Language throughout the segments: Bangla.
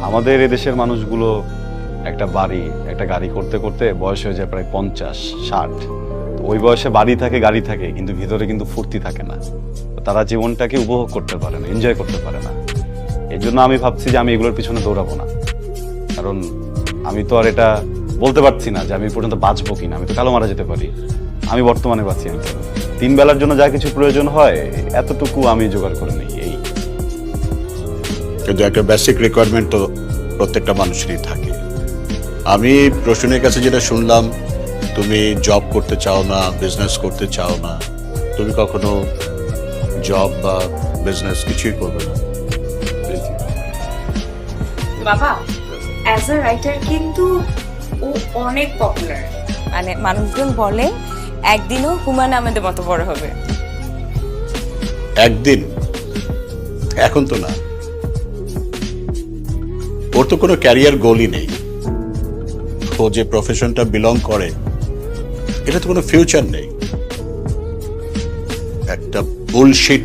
আমাদের এদেশের মানুষগুলো একটা বাড়ি একটা গাড়ি করতে করতে বয়স হয়ে যায় প্রায় 50-60। তো ওই বয়সে বাড়ি থাকে গাড়ি থাকে কিন্তু ভিতরে কিন্তু ফুর্তি থাকে না। তো তারা জীবনটাকে উপভোগ করতে পারে না, এনজয় করতে পারে না। এই জন্য আমি ভাবছি যে আমি এগুলোর পিছনে দৌড়াবো না, কারণ আমি তো আর এটা বলতে পারছি না যে আমি পর্যন্ত বাঁচবো কিনা। আমি তো কালো মারা যেতে পারি। আমি বর্তমানে বাঁচি, আমি 3 বেলার জন্য যা কিছু প্রয়োজন হয় এতটুকু আমি জোগাড় করে নিই। এই কিন্তু একটা বেসিক রিকোয়ারমেন্ট তো প্রত্যেকটা মানুষেরই থাকে। আমি প্রশ্নের কাছে যেটা শুনলাম, তুমি জব করতে চাও না, বিজনেস করতে চাও না, তুমি কখনো জব বা বিজনেস কিছুই করবে না। বাবা অ্যাজ আ রাইটার কিন্তু ও অনেক পপুলার, মানে মানুষজন বলে একদিনও হুমায়ুন আহমেদের মতো বড় হবে। একদিন, এখন তো না। ওর তো কোনো ক্যারিয়ার গোলই নেই। ও যে প্রফেশনটা বিলং করে এটা তো কোনো ফিউচার নেই, একটা বুলশিট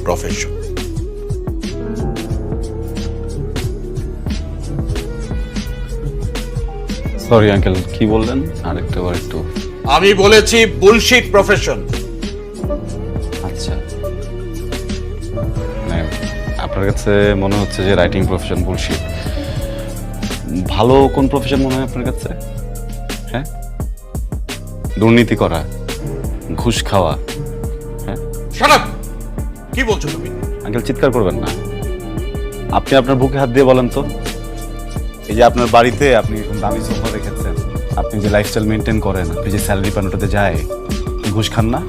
প্রফেশন। সরি আঙ্কেল, কি বললেন? আরেকটু। আমি বলেছি বুলশিট প্রফেশন। আচ্ছা, মানে আপনার কাছে মনে হচ্ছে যে রাইটিং প্রফেশন বুলশিট। ভালো কোন প্রফেশন মনে হয় আপনার কাছে? হ্যাঁ, দুর্নীতি করা, ঘুষ খাওয়া। হ্যাঁ, শাট আপ! কি বলছো তুমি? আঙ্কেল চিৎকার করবেন না। আপনি আপনার বুকে হাত দিয়ে বলেন তো, এই যে আপনার বাড়িতে আপনি দামি সোফা রেখেছেন, আপনি যে লাইফস্টাইল মেনটেন করেন, আপনি যে স্যালারি পান ওটাতে যায়, ঘুষ খান না?